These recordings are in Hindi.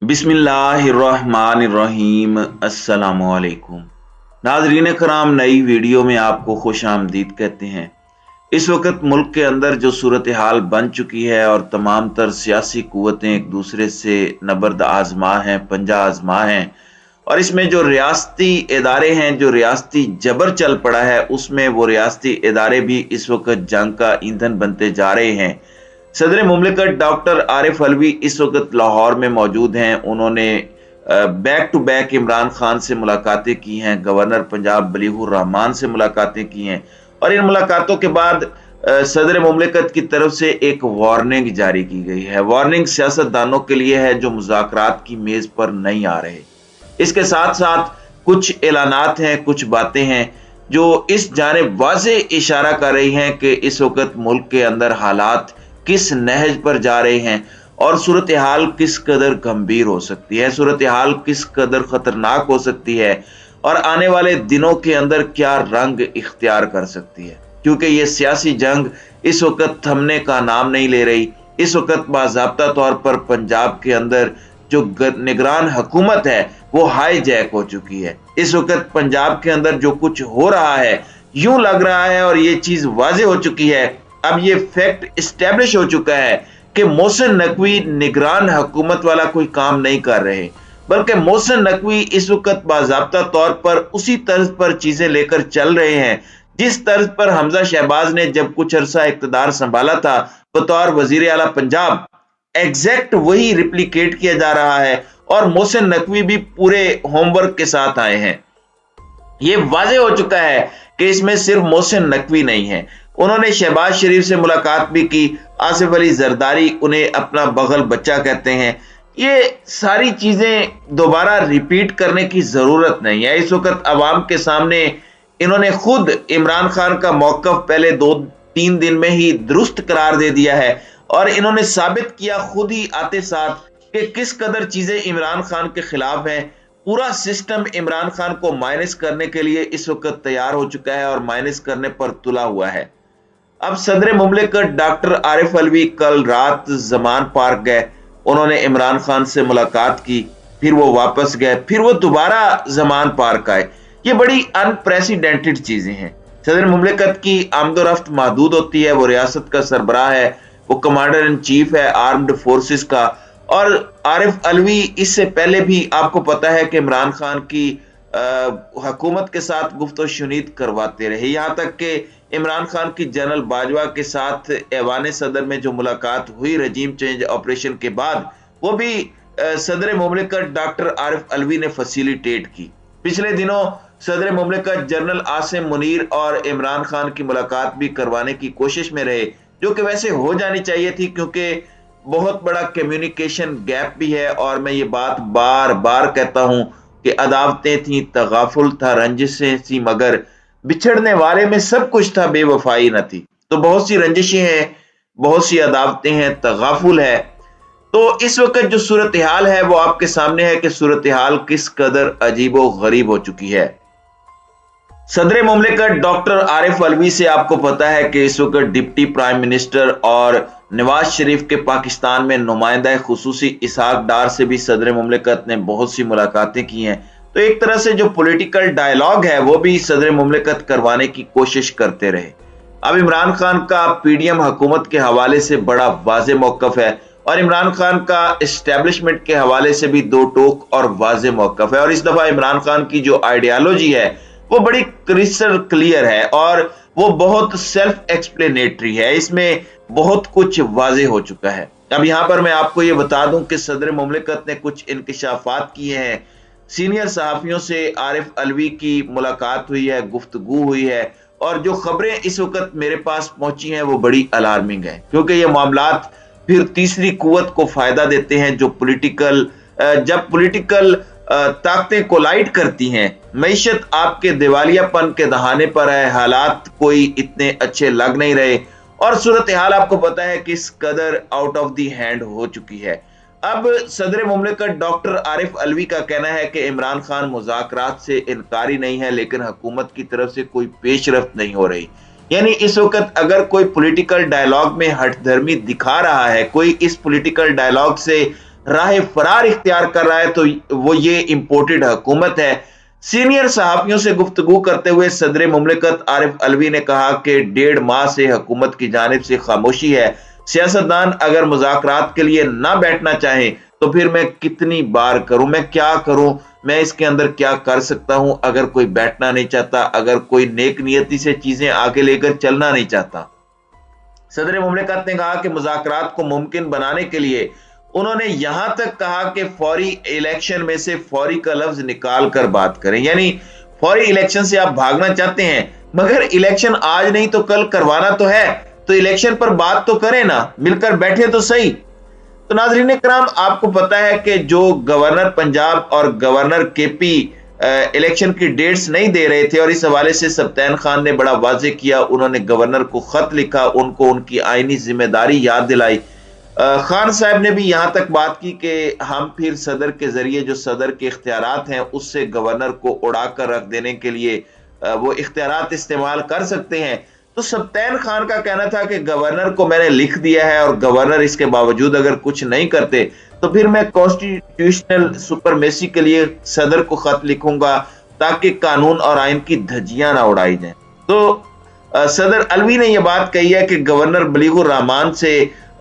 बिस्मिल्लाहिर्रहमानिर्रहीम। अस्सलामुअलैकुम नाज़रीन कराम, नई वीडियो में आपको खुश आमदीद कहते हैं। इस वक्त मुल्क के अंदर जो सूरत हाल बन चुकी है और तमाम तर सियासी कुव्वतें एक दूसरे से नबर्द आजमा हैं, पंजा आजमा हैं, और इसमें जो रियासती इदारे हैं, जो रियासती जबर चल पड़ा है, उसमें वो रियासती इदारे भी इस वक्त जंग का ईंधन बनते जा रहे हैं। सदर मुमलिकत डॉक्टर आरिफ अलवी इस वक्त लाहौर में मौजूद हैं। उन्होंने back to back Imran Khan से मुलाकातें की हैं, गवर्नर पंजाब बलीगुर रहमान से मुलाकातें की हैं, और इन मुलाकातों के बाद सदर मुमलिकत की तरफ से एक वार्निंग जारी की गई है। वार्निंग सियासतदानों के लिए है जो मुज़ाकरात की मेज पर नहीं आ रहे। इसके साथ साथ कुछ ऐलानात हैं, कुछ बातें हैं जो इस जानिब वाज़े इशारा कर रही हैं कि इस वक्त मुल्क के अंदर हालात किस नहज पर जा रहे हैं और सूरत हाल किस कदर गंभीर हो सकती है, सूरत हाल किस कदर खतरनाक हो सकती है, और आने वाले दिनों के अंदर क्या रंग इख्तियार कर सकती है। क्योंकि ये सियासी जंग इस वक्त थमने का नाम नहीं ले रही। इस वक्त बाज़ाब्ता तौर पर पंजाब के अंदर जो निगरान हुकूमत है वो हाईजैक हो चुकी है। इस वक्त पंजाब के अंदर जो कुछ हो रहा है, यूं लग रहा है और ये चीज वाजे हो चुकी है, अब ये फैक्ट इस्टेब्लिश हो चुका है कि मोहसिन नकवी निगरान हुकूमत वाला कोई काम नहीं कर रहे, बल्कि मोहसिन नकवी इस वक्त बाज़ाब्ता तौर पर उसी तर्ज पर चीजें लेकर चल रहे हैं जिस तर्ज पर हमजा शहबाज ने जब कुछ अरसा इक्तदार संभाला था बतौर वजीर आला पंजाब, एग्जैक्ट वही रिप्लिकेट किया जा रहा है। और मोहसिन नकवी भी पूरे होमवर्क के साथ आए हैं। ये वाजे हो चुका है कि इसमें सिर्फ मोहसिन नकवी नहीं है। उन्होंने शहबाज शरीफ से मुलाकात भी की। आसिफ अली जरदारी उन्हें अपना बगल बच्चा कहते हैं। ये सारी चीजें दोबारा रिपीट करने की जरूरत नहीं है। इस वक्त अवाम के सामने इन्होंने खुद इमरान खान का मौकफ पहले 2-3 दिन में ही दुरुस्त करार दे दिया है, और इन्होंने साबित किया खुद ही आते साथ कि किस कदर चीजें इमरान खान के खिलाफ हैं। पूरा सिस्टम इमरान खान को माइनस करने के लिए इस वक्त तैयार हो चुका है और माइनस करने पर तुला हुआ है। अब सदर मुमलिकत डॉक्टर आरिफ अलवी कल रात जमान पार्क गए। उन्होंने इमरान खान से मुलाकात की, फिर वो वापस गए, फिर वो दोबारा जमान पार्क आए। ये बड़ी अनप्रेसिडेंटेड चीजें हैं। सदर मुमलिकत की आमदोरफ्त महदूद होती है। वो रियासत का सरबराह है, वो कमांडर इन चीफ है आर्म्ड फोर्सेस का। और आरिफ अलवी इससे पहले भी आपको पता है कि इमरान खान की हुकूमत के साथ गुफ्तो शुनीद करवाते रहे। यहाँ तक कि इमरान खान की जनरल बाजवा के साथ ऐवान सदर में जो मुलाकात हुई रजीम चेंज ऑपरेशन के बाद, वो भी सदर मुमलिकत डॉक्टर आरिफ अलवी ने फैसिलिटेट की। पिछले दिनों सदर मुमलिकत जनरल आसिम मुनीर और इमरान खान की मुलाकात भी करवाने की कोशिश में रहे, जो कि वैसे हो जानी चाहिए थी क्योंकि बहुत बड़ा कम्युनिकेशन गैप भी है। और मैं ये बात बार बार कहता हूं कि अदावतें थी, तगाफुल था, रंजिशें थी, मगर बिछड़ने वाले में सब कुछ था, बेवफाई न थी। तो बहुत सी रंजिशें हैं, बहुत सी अदावतें हैं, तगाफुल है। तो इस वक्त जो सूरत हाल है वो आपके सामने है कि सूरत हाल किस कदर अजीबो गरीब हो चुकी है। सदर मुमलिकत डॉक्टर आरिफ अलवी से आपको पता है कि इस वक्त डिप्टी प्राइम मिनिस्टर और नवाज शरीफ के पाकिस्तान में नुमाइंदा खुसूसी इसहाक डार से भी सदर मुमलिकत ने बहुत सी मुलाकातें की हैं। तो एक तरह से जो पॉलिटिकल डायलॉग है वो भी सदर मुमलिकत करवाने की कोशिश करते रहे। अब इमरान खान का पीडीएम हुकूमत के हवाले से बड़ा वाज़े मौकफ है, और इमरान खान का एस्टेब्लिशमेंट के हवाले से भी दो टोक और वाज़े मौकफ है। और इस दफा इमरान खान की जो आइडियालॉजी है वो बड़ी क्रिस्टल क्लियर है और वो बहुत सेल्फ एक्सप्लेनेटरी है। इसमें बहुत कुछ वाजे हो चुका है। अब यहां पर मैं आपको ये बता दूं कि सदर मुमलिकत ने कुछ इंकशाफात किए हैं। सीनियर सहाफियों से आरिफ अलवी की मुलाकात हुई है, गुफ्तगू हुई है, और जो खबरें इस वक्त मेरे पास पहुंची हैं वो बड़ी अलार्मिंग है, क्योंकि ये मामलात फिर तीसरी कुव्वत को फायदा देते हैं। जब पॉलिटिकल ताकतें कोलाइड करती हैं, मईशत आपके दिवालियापन के दहाने पर है, हालात कोई इतने अच्छे लग नहीं रहे, और सूरत हाल आपको पता है किस कदर आउट ऑफ दी हैंड हो चुकी है। अब सदर मुमलिकत डॉक्टर आरिफ अलवी का कहना है कि इमरान खान मुज़ाकरात से इनकारी नहीं है, लेकिन हुकूमत की तरफ से कोई पेशरफ्त नहीं हो रही। यानी इस वक्त अगर कोई पॉलिटिकल डायलॉग में हठधर्मी दिखा रहा है, कोई इस पॉलिटिकल डायलॉग से राह फरार इख्तियार कर रहा है तो वो ये इंपोर्टेड हुकूमत है। सीनियर सहाफियों से गुफ्तगू करते हुए सदर मुमलिकत आरिफ अलवी ने कहा कि 1.5 माह से हुकूमत की जानिब से खामोशी है। सियासतदान अगर मुज़ाकरात के लिए ना बैठना चाहें तो फिर मैं कितनी बार करूं, मैं क्या करूं, मैं इसके अंदर क्या कर सकता हूं। अगर कोई बैठना नहीं चाहता, अगर कोई नेक नियति से चीजें आगे लेकर चलना नहीं चाहता। सदर मुमलिकत ने कहा कि मुज़ाकरात को मुमकिन बनाने के लिए उन्होंने यहां तक कहा कि फौरी इलेक्शन में से फौरी का लफ्ज निकाल कर बात करें, यानी फौरी इलेक्शन से आप भागना चाहते हैं मगर इलेक्शन आज नहीं तो कल करवाना तो है, तो इलेक्शन पर बात तो करें ना, मिलकर बैठे तो सही। तो नाज़रीन कराम, आपको पता है कि जो गवर्नर पंजाब और गवर्नर केपी इलेक्शन की डेट्स नहीं दे रहे थे और इस हवाले से सब्तैन खान ने बड़ा वाजे किया, उन्होंने गवर्नर को खत लिखा, उनको उनकी आईनी जिम्मेदारी याद दिलाई। खान साहब ने भी यहां तक बात की कि हम फिर सदर के जरिए जो सदर के इख्तियारात हैं उससे गवर्नर को उड़ा कर रख देने के लिए वो इख्तियारात इस्तेमाल कर सकते हैं। तो सब्तैन खान का कहना था कि गवर्नर को मैंने लिख दिया है और गवर्नर इसके बावजूद अगर कुछ नहीं करते तो फिर मैं कॉन्स्टिट्यूशनल सुपरमेसी के लिए सदर को खत लिखूंगा ताकि कानून और आइन की धज्जियां ना उड़ाई जाएं। तो सदर अलवी ने यह बात कही है कि गवर्नर बलीगुर रहमान से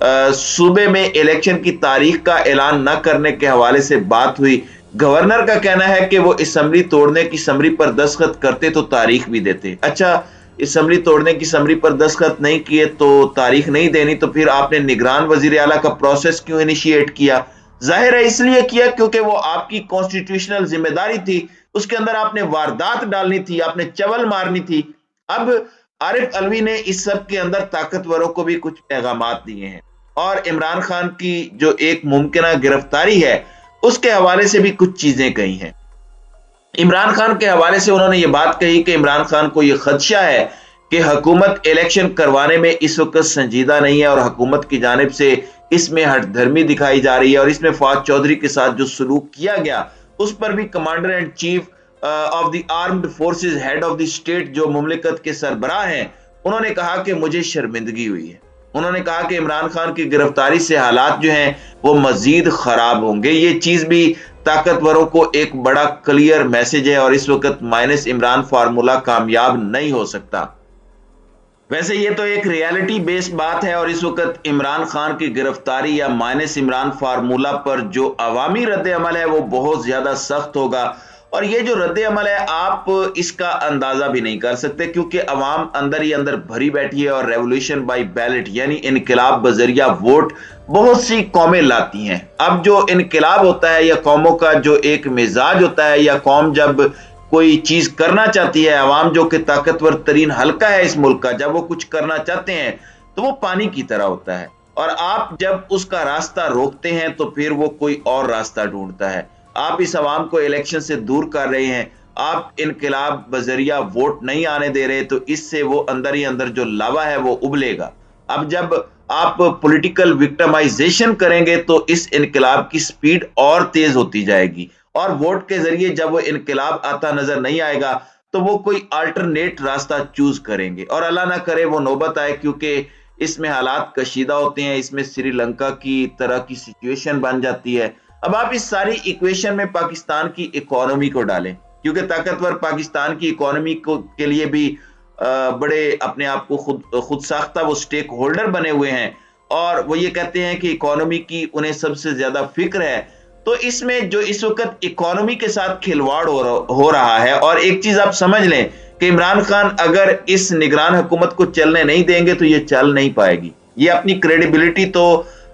सूबे में इलेक्शन की तारीख का ऐलान न करने के हवाले से बात हुई। गवर्नर का कहना है कि वो असम्बली तोड़ने की समरी पर दस्तखत करते तो तारीख भी देते। अच्छा, असम्बली तोड़ने की समरी पर दस्तखत नहीं किए तो तारीख नहीं देनी, तो फिर आपने निगरान वजीर आला का प्रोसेस क्यों इनिशिएट किया? जाहिर है इसलिए किया क्योंकि वो आपकी कॉन्स्टिट्यूशनल जिम्मेदारी थी, उसके अंदर आपने वारदात डालनी थी, आपने चवल मारनी थी। अब आरिफ अलवी ने इस सब के अंदर ताकतवरों को भी कुछ पैगामात दिए हैं और इमरान खान की जो एक मुमकिन गिरफ्तारी है उसके हवाले से भी कुछ चीजें कही हैं। इमरान खान के हवाले से उन्होंने ये बात कही कि इमरान खान को यह खदशा है कि हुकूमत इलेक्शन करवाने में इस वक्त संजीदा नहीं है और हुकूमत की जानिब से इसमें हठधर्मी दिखाई जा रही है और इसमें फवाद चौधरी के साथ जो सलूक किया गया उस पर भी commander and chief of the armed forces, head of the state जो मुमलिकत के सरबराह हैं, उन्होंने कहा कि मुझे शर्मिंदगी हुई है। उन्होंने कहा कि इमरान खान की गिरफ्तारी से हालात जो हैं वो मजीद खराब होंगे। ये चीज भी ताकतवरों को एक बड़ा क्लियर मैसेज है और इस वक्त माइनस इमरान फार्मूला कामयाब नहीं हो सकता। वैसे ये तो एक रियलिटी बेस्ड बात है और इस वक्त इमरान खान की गिरफ्तारी या माइनस इमरान फार्मूला पर जो अवामी रद्द अमल है वो बहुत ज्यादा सख्त होगा और ये जो रद्द अमल है आप इसका अंदाजा भी नहीं कर सकते क्योंकि अवाम अंदर ही अंदर भरी बैठी है और रेवोल्यूशन बाय बैलेट यानी इनकलाब बजरिया वोट बहुत सी कौमें लाती हैं। अब जो इनकलाब होता है या कौमों का जो एक मिजाज होता है या कौम जब कोई चीज करना चाहती है, अवाम जो कि ताकतवर तरीन हल्का है इस मुल्क का, जब वो कुछ करना चाहते हैं तो वो पानी की तरह होता है और आप जब उसका रास्ता रोकते हैं तो फिर वो कोई और रास्ता ढूंढता है। आप इस अवाम को इलेक्शन से दूर कर रहे हैं, आप इनकलाब बजरिया वोट नहीं आने दे रहे तो इससे वो अंदर ही अंदर जो लावा है वो उबलेगा। अब जब आप पॉलिटिकल विक्टिमाइजेशन करेंगे तो इस इनकलाब की स्पीड और तेज होती जाएगी और वोट के जरिए जब वो इनकलाब आता नजर नहीं आएगा तो वो कोई अल्टरनेट रास्ता चूज करेंगे और अल्लाह ना करे वो नौबत आए क्योंकि इसमें हालात कशीदा होते हैं, इसमें श्रीलंका की तरह की सिचुएशन बन जाती है। अब आप इस सारी इक्वेशन में पाकिस्तान की इकोनॉमी को डालें क्योंकि ताकतवर पाकिस्तान की इकोनॉमी को के लिए भी बड़े अपने आप को खुद साख्ता वो स्टेक होल्डर बने हुए हैं और वो ये कहते हैं कि इकोनॉमी की उन्हें सबसे ज्यादा फिक्र है। तो इसमें जो इस वक्त इकोनॉमी के साथ खिलवाड़ हो रहा है और एक चीज आप समझ लें कि इमरान खान अगर इस निगरान हुकूमत को चलने नहीं देंगे तो ये चल नहीं पाएगी। ये अपनी क्रेडिबिलिटी तो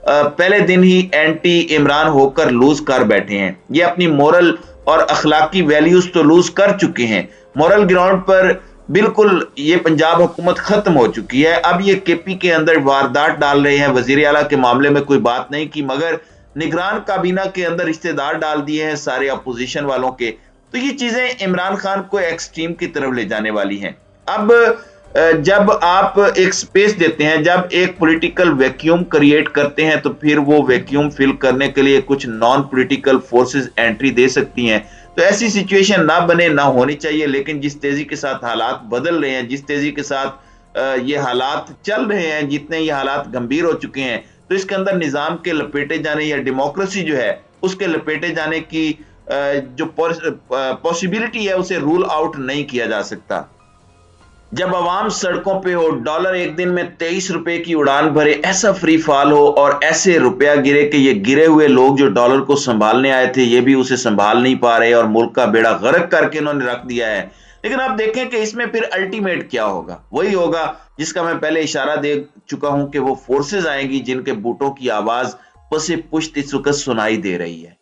पहले दिन ही एंटी इमरान होकर लूज कर बैठे हैं, ये अपनी मोरल और अखलाकी वैल्यूज तो लूज कर चुके हैं। मोरल ग्राउंड पर बिल्कुल ये पंजाब हुकूमत खत्म हो चुकी है। अब ये केपी के अंदर वारदात डाल रहे हैं, वजीर आला के मामले में कोई बात नहीं की मगर निगरान काबीना के अंदर रिश्तेदार डाल दिए हैं सारे अपोजिशन वालों के। तो ये चीजें इमरान खान को एक्सट्रीम की तरफ ले जाने वाली हैं। अब जब आप एक स्पेस देते हैं, जब एक पॉलिटिकल वैक्यूम क्रिएट करते हैं तो फिर वो वैक्यूम फिल करने के लिए कुछ नॉन पॉलिटिकल फोर्सेस एंट्री दे सकती हैं। तो ऐसी सिचुएशन ना बने, ना होनी चाहिए, लेकिन जिस तेजी के साथ हालात बदल रहे हैं, जिस तेजी के साथ ये हालात चल रहे हैं, जितने ये हालात गंभीर हो चुके हैं, तो इसके अंदर निजाम के लपेटे जाने या डेमोक्रेसी जो है उसके लपेटे जाने की जो पॉसिबिलिटी है उसे रूल आउट नहीं किया जा सकता। जब आवाम सड़कों पे हो, डॉलर एक दिन में 23 रुपए की उड़ान भरे, ऐसा फ्री फॉल हो और ऐसे रुपया गिरे कि ये गिरे हुए लोग जो डॉलर को संभालने आए थे ये भी उसे संभाल नहीं पा रहे और मुल्क का बेड़ा गर्क करके इन्होंने रख दिया है। लेकिन आप देखें कि इसमें फिर अल्टीमेट क्या होगा, वही होगा जिसका मैं पहले इशारा दे चुका हूं कि वो फोर्सेस आएंगी जिनके बूटों की आवाज पसे पुश्त इस वक्त सुनाई दे रही है।